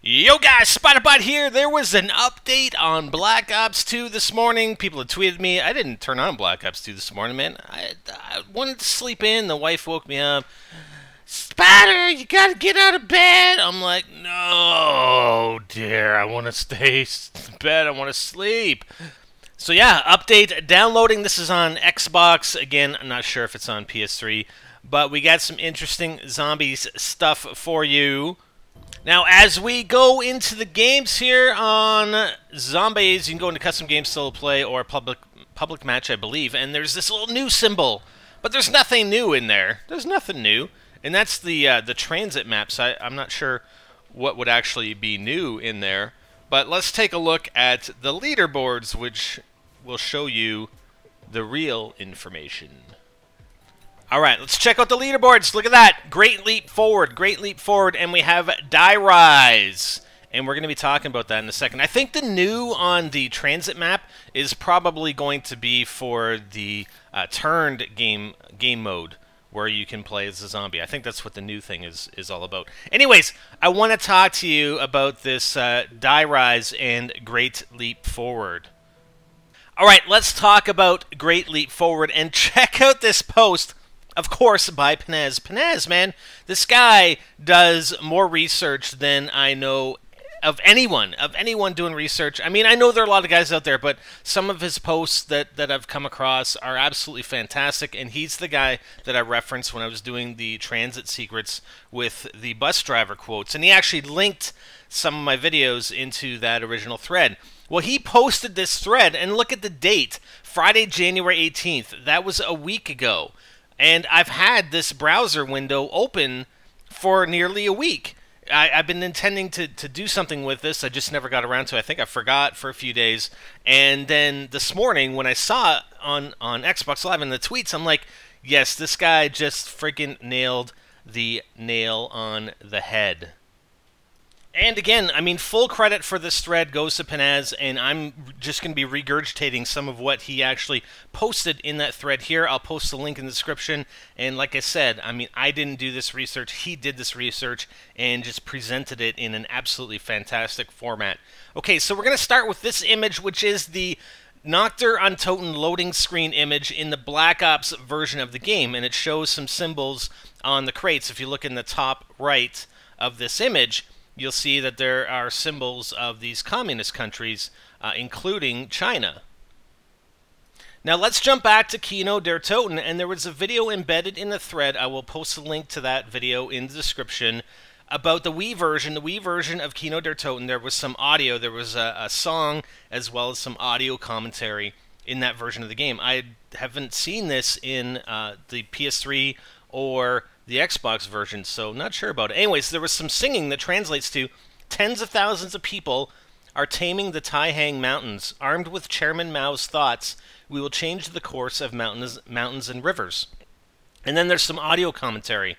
Yo guys, SpiderBot here. There was an update on Black Ops 2 this morning. People had tweeted me. I didn't turn on Black Ops 2 this morning, man. I wanted to sleep in. The wife woke me up. Spider, you gotta get out of bed. I'm like, no, dear. I want to stay in bed. I want to sleep. So yeah, update downloading. This is on Xbox. Again, I'm not sure if it's on PS3. But we got some interesting zombies stuff for you. Now, as we go into the games here on Zombies, you can go into custom game solo play or public match, I believe, and there's this little new symbol, but there's nothing new in there. There's nothing new, and that's the transit maps. I'm not sure what would actually be new in there, but let's take a look at the leaderboards, which will show you the real information. Alright, let's check out the leaderboards. Look at that. Great leap forward. Great leap forward. And we have Die Rise. And we're going to be talking about that in a second. I think the new on the transit map is probably going to be for the turned game mode, where you can play as a zombie. I think that's what the new thing is all about. Anyways, I want to talk to you about this Die Rise and Great Leap Forward. Alright, let's talk about Great Leap Forward and check out this post. Of course, by Panez. Panez, man, this guy does more research than I know of anyone doing research. I mean, I know there are a lot of guys out there, but some of his posts that I've come across are absolutely fantastic, and he's the guy that I referenced when I was doing the transit secrets with the bus driver quotes, and he actually linked some of my videos into that original thread. Well, he posted this thread, and look at the date, Friday, January 18th. That was a week ago. And I've had this browser window open for nearly a week. I've been intending to do something with this. I just never got around to it. I think I forgot for a few days. And then this morning, when I saw it on Xbox Live in the tweets, I'm like, yes, this guy just freaking nailed the nail on the head. And again, I mean, full credit for this thread goes to Panez, and I'm just going to be regurgitating some of what he actually posted in that thread here. I'll post the link in the description, and like I said, I mean, I didn't do this research. He did this research and just presented it in an absolutely fantastic format. Okay, so we're going to start with this image, which is the Nach Untoten loading screen image in the Black Ops version of the game, and it shows some symbols on the crates. If you look in the top right of this image, you'll see that there are symbols of these communist countries, including China. Now let's jump back to Untoten, and there was a video embedded in the thread. I will post a link to that video in the description about the Wii version. The Wii version of Untoten, there was some audio, there was a song, as well as some audio commentary in that version of the game. I haven't seen this in the PS3 or the Xbox version, so not sure about it. Anyways, there was some singing that translates to tens of thousands of people are taming the Taihang Mountains. Armed with Chairman Mao's thoughts, we will change the course of mountains and rivers. And then there's some audio commentary.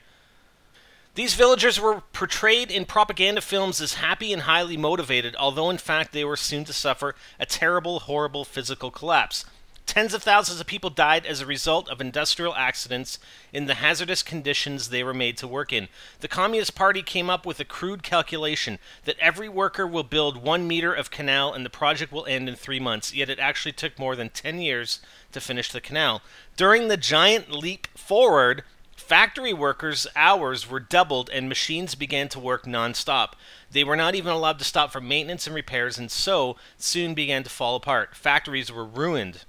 These villagers were portrayed in propaganda films as happy and highly motivated, although in fact they were soon to suffer a terrible, horrible physical collapse. Tens of thousands of people died as a result of industrial accidents in the hazardous conditions they were made to work in. The Communist Party came up with a crude calculation that every worker will build 1 meter of canal and the project will end in 3 months, yet it actually took more than 10 years to finish the canal. During the giant leap forward, factory workers' hours were doubled and machines began to work non-stop. They were not even allowed to stop for maintenance and repairs, and so soon began to fall apart. Factories were ruined.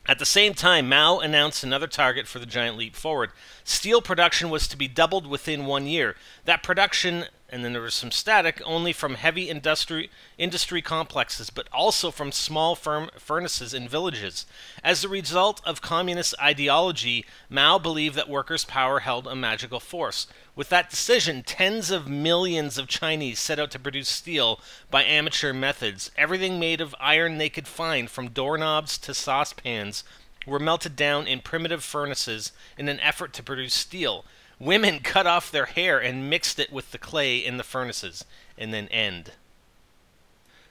At the same time, Mao announced another target for the giant leap forward. Steel production was to be doubled within 1 year. That production, and then there was some static, only from heavy industry complexes, but also from small furnaces in villages. As a result of communist ideology, Mao believed that workers' power held a magical force. With that decision, tens of millions of Chinese set out to produce steel by amateur methods. Everything made of iron they could find, from doorknobs to saucepans, were melted down in primitive furnaces in an effort to produce steel. Women cut off their hair and mixed it with the clay in the furnaces, and then end.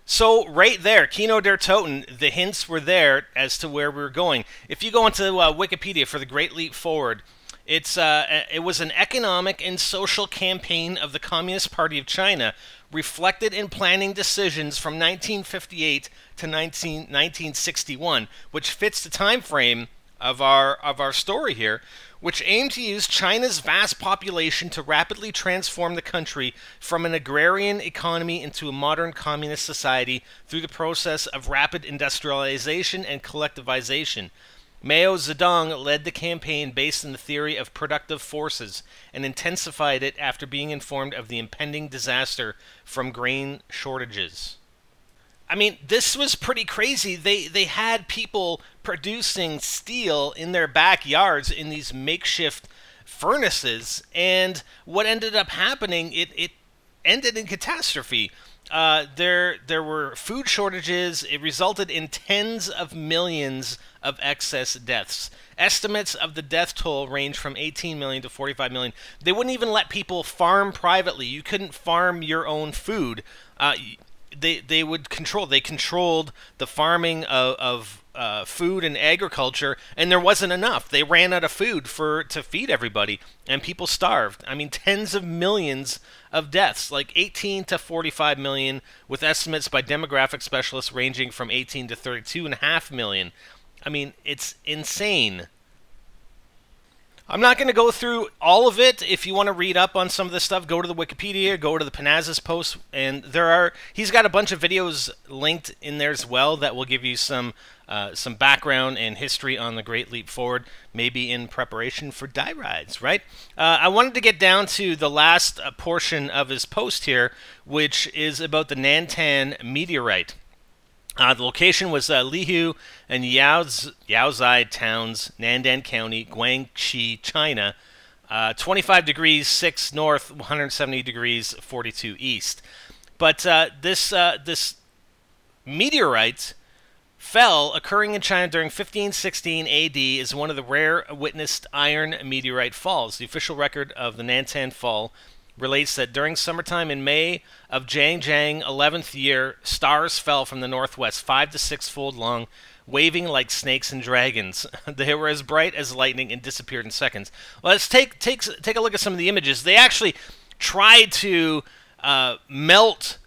So right there, Untoten, the hints were there as to where we were going. If you go into Wikipedia for the Great Leap Forward, It was an economic and social campaign of the Communist Party of China, reflected in planning decisions from 1958 to 1961, which fits the time frame of our story here, which aimed to use China's vast population to rapidly transform the country from an agrarian economy into a modern communist society through the process of rapid industrialization and collectivization. Mao Zedong led the campaign based on the theory of productive forces and intensified it after being informed of the impending disaster from grain shortages. I mean, this was pretty crazy. They had people producing steel in their backyards in these makeshift furnaces, and what ended up happening, it ended in catastrophe. There were food shortages. It resulted in tens of millions of excess deaths. Estimates of the death toll range from 18 million to 45 million. They wouldn't even let people farm privately. You couldn't farm your own food. They controlled the farming of food and agriculture, and there wasn't enough. They ran out of food to feed everybody, and people starved. I mean, tens of millions of deaths, like 18 to 45 million, with estimates by demographic specialists ranging from 18 to 32.5 million. I mean, it's insane. I'm not going to go through all of it. If you want to read up on some of this stuff, go to the Wikipedia, go to the Panazis post, and he's got a bunch of videos linked in there as well that will give you some background and history on the Great Leap Forward, maybe in preparation for die rides, right? I wanted to get down to the last portion of his post here, which is about the Nantan meteorite. The location was Lihu and Yaozai towns, Nandan County, Guangxi, China. 25 degrees 6 north, 170 degrees 42 east. But this meteorite fell, occurring in China during 1516 AD, is one of the rare witnessed iron meteorite falls. The official record of the Nantan Fall relates that during summertime in May of Zhang 11th year, stars fell from the northwest, 5 to 6 fold long, waving like snakes and dragons. They were as bright as lightning and disappeared in seconds. Well, let's take a look at some of the images. They actually tried to melt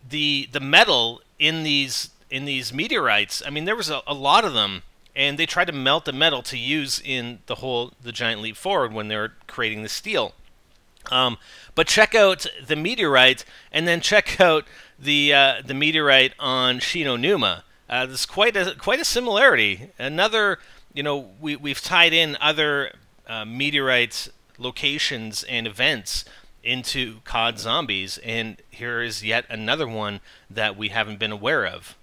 the metal in these meteorites. I mean, there was a lot of them, and they tried to melt the metal to use in the giant leap forward when they were creating the steel. But check out the meteorite, and then check out the meteorite on Shinonuma. There's quite a similarity. Another, we've tied in other meteorite locations and events into COD Zombies, and here is yet another one that we haven't been aware of.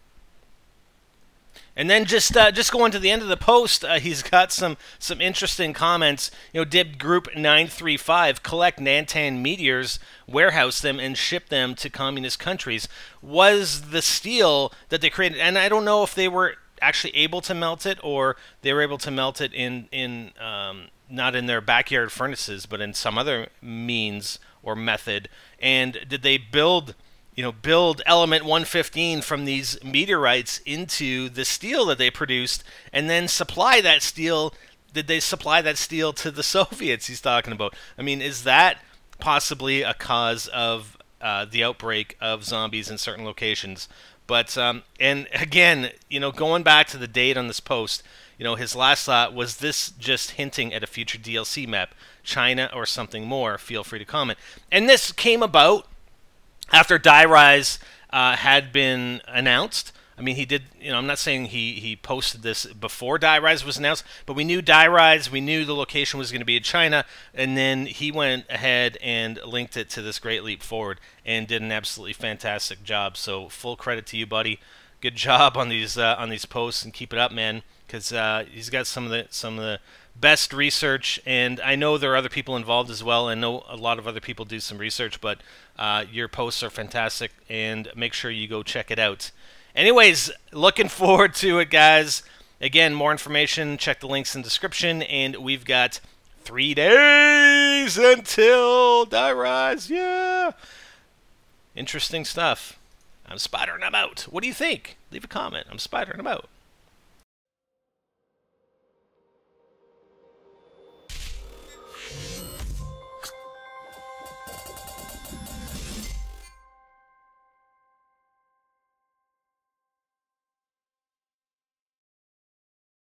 And then just going to the end of the post, he's got some interesting comments. Did Group 935 collect Nantan meteors, warehouse them, and ship them to communist countries? Was the steel that they created, and I don't know if they were actually able to melt it, or they were able to melt it in not in their backyard furnaces, but in some other means or method. And did they build element 115 from these meteorites into the steel that they produced, and then supply that steel? Did they supply that steel to the Soviets he's talking about? I mean, is that possibly a cause of the outbreak of zombies in certain locations? But, and again, going back to the date on this post, his last thought was, this just hinting at a future DLC map, China or something more? Feel free to comment. And this came about after Die Rise had been announced. I mean, he did, I'm not saying he posted this before Die Rise was announced, but we knew Die Rise, we knew the location was going to be in China, and then he went ahead and linked it to this Great Leap Forward and did an absolutely fantastic job. So full credit to you, buddy. Good job on these posts, and keep it up, man, because he's got some of the best research, and I know there are other people involved as well. I know a lot of other people do some research, but your posts are fantastic, and make sure you go check it out. Anyways, looking forward to it, guys. Again, more information, check the links in the description, and we've got 3 days until Die Rise. Yeah! Interesting stuff. I'm Spider and I'm out. What do you think? Leave a comment. I'm Spider and I'm out.